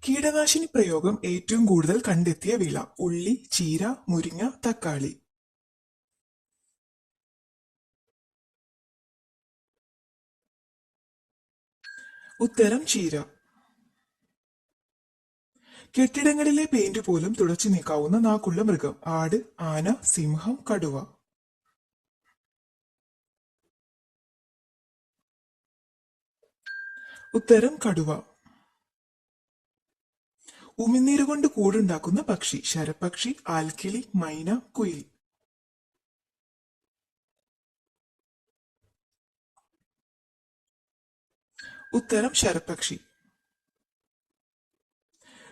കീടനാശിനി പ്രയോഗം ഏറ്റവും കൂടുതൽ കണ്ടെത്തിയ വിള: ഉള്ളി, ചീര, മുരിങ്ങ, തക്കാളി. ഉത്തരം ചീര. കെട്ടിടങ്ങളിലെ പെയിന്റ് പോലും തുടച്ചു നീക്കാവുന്ന നാക്കുള്ള മൃഗം: ആട്, ആന, സിംഹം, കടുവ. ഉത്തരം കടുവ. ഉമിനീരുകൊണ്ട് കൂടുണ്ടാക്കുന്ന പക്ഷി: ശരപക്ഷി, ആൽക്കിളി, മൈന, കുയിൽ. ഉത്തരം ശരപക്ഷി.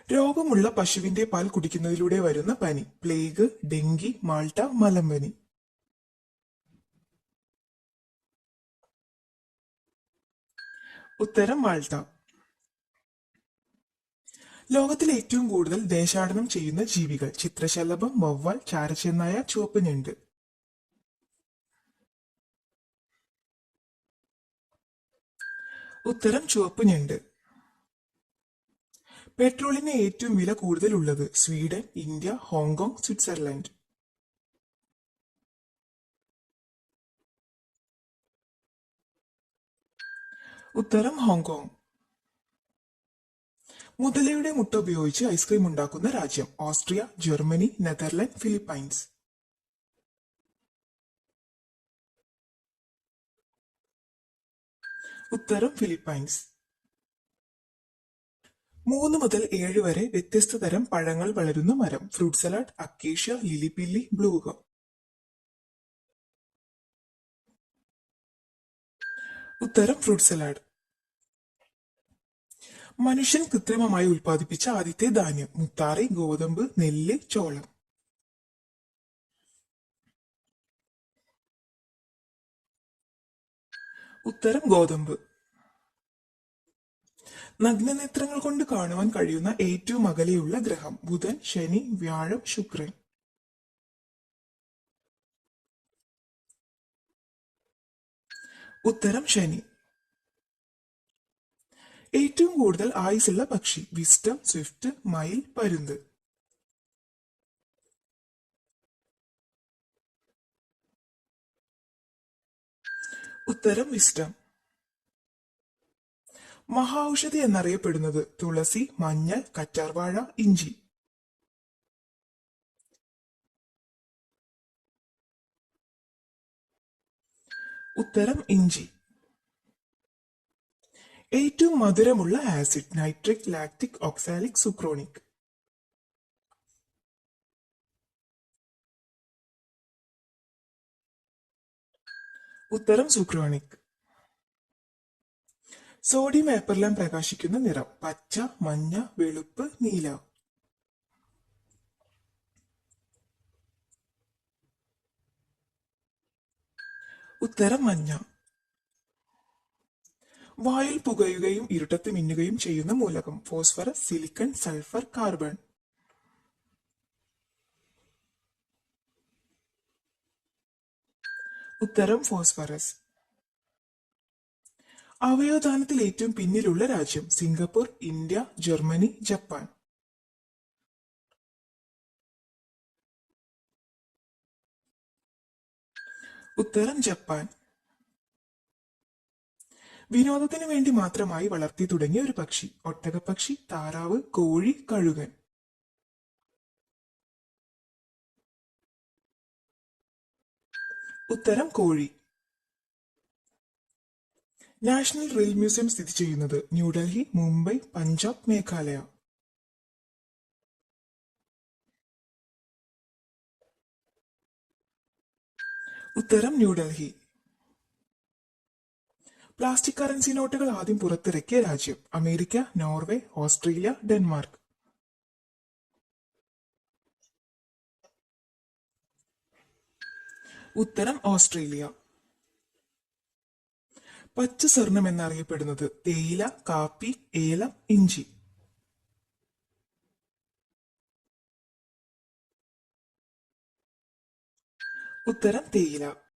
രോഗമുള്ള പശുവിന്റെ പാൽ കുടിക്കുന്നതിലൂടെ വരുന്ന പനി: പ്ലേഗ്, ഡെങ്കി, മാൾട്ട, മലമ്പനി. ഉത്തരം മാൾട്ട. ലോകത്തിൽ ഏറ്റവും കൂടുതൽ ദേശാടനം ചെയ്യുന്ന ജീവികൾ: ചിത്രശലഭം, വവ്വാൽ, ചാരച്ചെന്നായ, ചുവപ്പ് ഞണ്ട്. ഉത്തരം ചുവപ്പ് ഞണ്ട്. പെട്രോളിന് ഏറ്റവും വില കൂടുതൽ ഉള്ളത്: സ്വീഡൻ, ഇന്ത്യ, ഹോങ്കോങ്, സ്വിറ്റ്സർലൻഡ്. ഉത്തരം ഹോങ്കോങ്. മുതലയുടെ മുട്ട ഉപയോഗിച്ച് ഐസ്ക്രീം ഉണ്ടാക്കുന്ന രാജ്യം: ഓസ്ട്രിയ, ജർമ്മനി, നെതർലൻഡ്, ഫിലിപ്പൈൻസ്. ഉത്തരം ഫിലിപ്പൈൻസ്. 3 മുതൽ 7 വരെ വ്യത്യസ്ത തരം പഴങ്ങൾ വളരുന്ന മരം: ഫ്രൂട്ട് സലാഡ്, അക്കേഷ്യ, ലിലിപില്ലി, ബ്ലൂഗം. ഉത്തരം ഫ്രൂട്ട് സലാഡ്. മനുഷ്യൻ കൃത്രിമമായി ഉൽപ്പാദിപ്പിച്ച ആദ്യത്തെ ധാന്യം: മുത്താറി, ഗോതമ്പ്, നെല്ല്, ചോളം. ഉത്തരം ഗോതമ്പ്. നഗ്നനേത്രങ്ങൾ കൊണ്ട് കാണുവാൻ കഴിയുന്ന ഏറ്റവും അകലെയുള്ള ഗ്രഹം: ബുധൻ, ശനി, വ്യാഴം, ശുക്രൻ. ഉത്തരം ശനി. ഏറ്റവും കൂടുതൽ ആയുസുള്ള പക്ഷി: വിസ്റ്റം, സ്വിഫ്റ്റ്, മയിൽ, പരുന്ത്. ഉത്തരം വിസ്റ്റം. മഹാ ഔഷധി എന്നറിയപ്പെടുന്നത്: തുളസി, മഞ്ഞൾ, കറ്റാർവാഴ, ഇഞ്ചി. ഉത്തരം ഇഞ്ചി. ഏറ്റവും മധുരമുള്ള ആസിഡ്: നൈട്രിക്, ലാക്റ്റിക്, ഓക്സാലിക്, സുക്രോണിക്. ഉത്തരം സുക്രോണിക്. സോഡിയം പേപ്പറിലാം പ്രകാശിക്കുന്ന നിറം: പച്ച, മഞ്ഞ, വെളുപ്പ്, നീല. ഉത്തരം മഞ്ഞ. വായിൽ പുകയുകയും ഇരുട്ടത്ത് മിന്നുകയും ചെയ്യുന്ന മൂലകം: ഫോസ്ഫറസ്, സിലിക്കൺ, സൾഫർ, കാർബൺ. ഉത്തരം ഫോസ്ഫറസ്. അവയവദാനത്തിൽ ഏറ്റവും പിന്നിലുള്ള രാജ്യം: സിംഗപ്പൂർ, ഇന്ത്യ, ജർമ്മനി, ജപ്പാൻ. ഉത്തരം ജപ്പാൻ. വിനോദത്തിന് വേണ്ടി മാത്രമായി വളർത്തി തുടങ്ങിയ ഒരു പക്ഷി: ഒട്ടകപ്പക്ഷി, താറാവ്, കോഴി, കഴുകൻ. ഉത്തരം കോഴി. നാഷണൽ റെയിൽ മ്യൂസിയം സ്ഥിതി ചെയ്യുന്നത്: ന്യൂഡൽഹി, മുംബൈ, പഞ്ചാബ്, മേഘാലയ. ഉത്തരം ന്യൂഡൽഹി. പ്ലാസ്റ്റിക് കറൻസി നോട്ടുകൾ ആദ്യം പുറത്തിറക്കിയ രാജ്യം: അമേരിക്ക, നോർവേ, ഓസ്ട്രേലിയ, ഡെൻമാർക്ക്. ഉത്തരം ഓസ്ട്രേലിയ. പച്ച സ്വർണം എന്നറിയപ്പെടുന്നത്: തേയില, കാപ്പി, ഏലം, ഇഞ്ചി. ഉത്തരം തേയില.